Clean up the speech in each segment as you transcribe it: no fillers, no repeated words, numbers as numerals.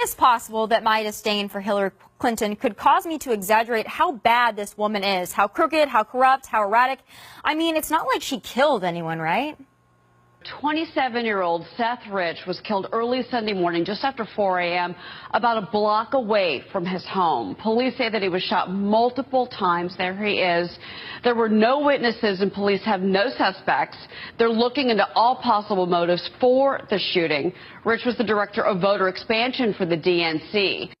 is possible that my disdain for Hillary Clinton could cause me to exaggerate how bad this woman is, how crooked, how corrupt, how erratic. I mean, it's not like she killed anyone, right? 27-year-old Seth Rich was killed early Sunday morning just after 4 a.m. about a block away from his home. Police say that he was shot multiple times. There he is. There were no witnesses and police have no suspects. They're looking into all possible motives for the shooting. Rich was the director of voter expansion for the DNC.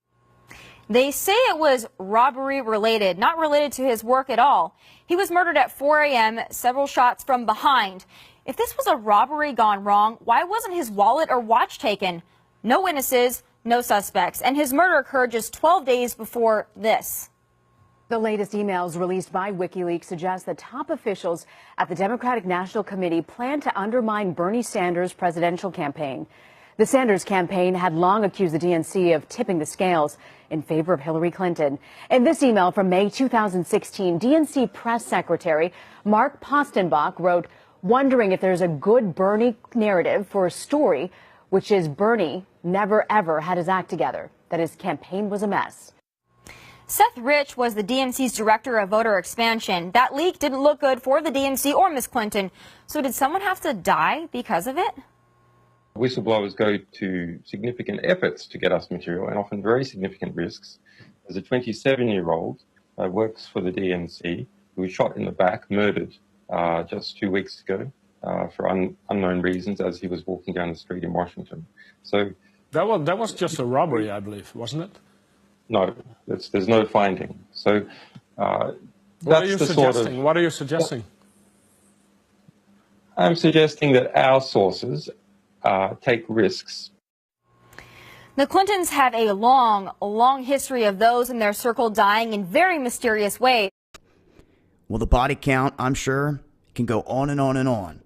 They say it was robbery related, not related to his work at all. He was murdered at 4 a.m., several shots from behind. If this was a robbery gone wrong, why wasn't his wallet or watch taken? No witnesses, no suspects, and his murder occurred just 12 days before this. The latest emails released by WikiLeaks suggest that top officials at the Democratic National Committee plan to undermine Bernie Sanders' presidential campaign. The Sanders campaign had long accused the DNC of tipping the scales in favor of Hillary Clinton. In this email from May 2016, DNC press secretary Mark Postenbach wrote, wondering if there's a good Bernie narrative for a story, which is Bernie never ever had his act together, that his campaign was a mess. Seth Rich was the DNC's director of voter expansion. That leak didn't look good for the DNC or Ms. Clinton. So did someone have to die because of it? Whistleblowers go to significant efforts to get us material and often very significant risks. As a 27-year-old works for the DNC who was shot in the back, murdered just 2 weeks ago for unknown reasons as he was walking down the street in Washington. So that was just a robbery, I believe, wasn't it? No, there's no finding. So what are you suggesting? What are you suggesting? I'm suggesting that our sources take risks. The Clintons have a long history of those in their circle dying in very mysterious ways. Well, the body count, I'm sure, can go on and on and on.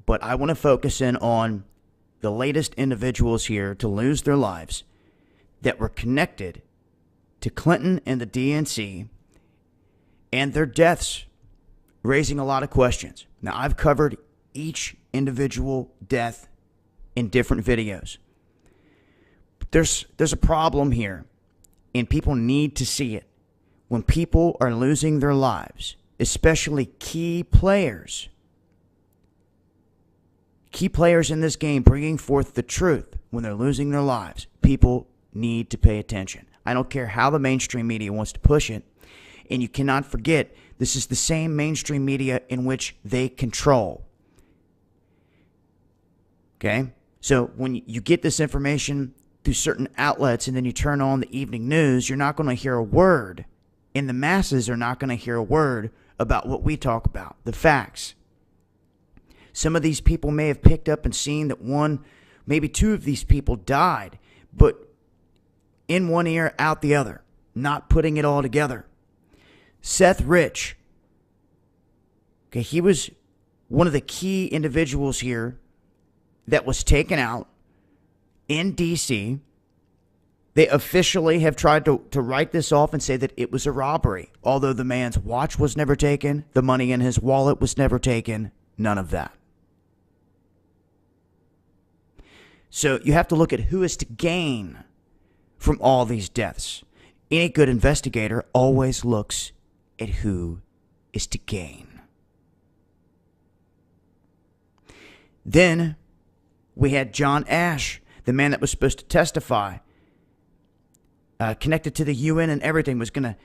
But I want to focus in on the latest individuals here to lose their lives that were connected to Clinton and the DNC and their deaths, raising a lot of questions. Now, I've covered each individual death in different videos. There's a problem here, and people need to see it. When people are losing their lives, especially key players in this game bringing forth the truth, when they're losing their lives, people need to pay attention. I don't care how the mainstream media wants to push it, and you cannot forget this is the same mainstream media in which they control. Okay? So when you get this information through certain outlets and then you turn on the evening news, you're not going to hear a word, and the masses are not going to hear a word about what we talk about, the facts. Some of these people may have picked up and seen that one, maybe two of these people died, but in one ear, out the other, not putting it all together. Seth Rich, okay, he was one of the key individuals here that was taken out in D.C. They officially have tried to write this off and say that it was a robbery, although the man's watch was never taken, the money in his wallet was never taken, none of that. So you have to look at who is to gain from all these deaths. Any good investigator always looks at who is to gain. Then we had John Ash, the man that was supposed to testify, connected to the UN and everything, was going to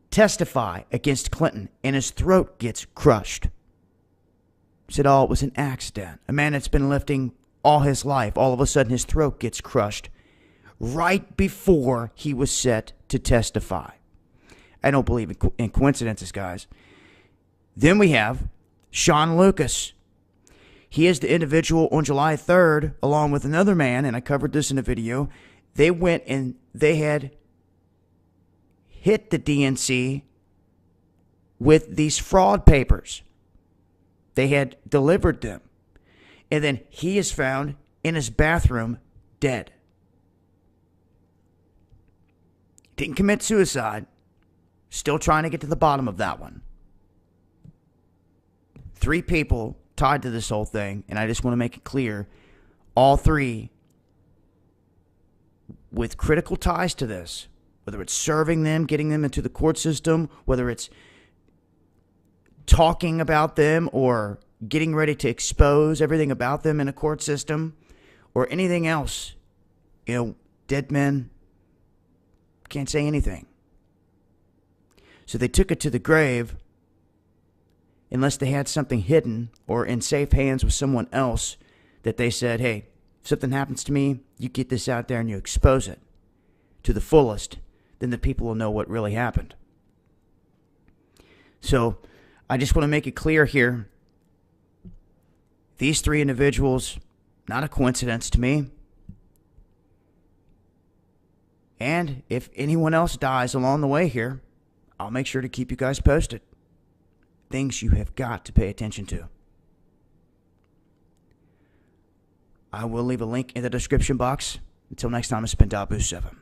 testify against Clinton, and his throat gets crushed. Said, oh, it was an accident. A man that's been lifting all his life, all of a sudden his throat gets crushed right before he was set to testify. I don't believe in coincidences, guys. Then we have Sean Lucas. He is the individual on July 3rd, along with another man, and I covered this in a video. They went and they had hit the DNC with these fraud papers. They had delivered them. And then he is found in his bathroom dead. Didn't commit suicide. Still trying to get to the bottom of that one. 3 people tied to this whole thing, and I just want to make it clear, all 3 with critical ties to this, whether it's serving them, getting them into the court system, whether it's talking about them or getting ready to expose everything about them in a court system or anything else. Dead men can't say anything. So they took it to the grave unless they had something hidden or in safe hands with someone else that they said, hey, if something happens to me, you get this out there and you expose it to the fullest, then the people will know what really happened. So I just want to make it clear here. These three individuals, not a coincidence to me. And if anyone else dies along the way here, I'll make sure to keep you guys posted. Things you have got to pay attention to. I will leave a link in the description box. Until next time, it's been Dabu7.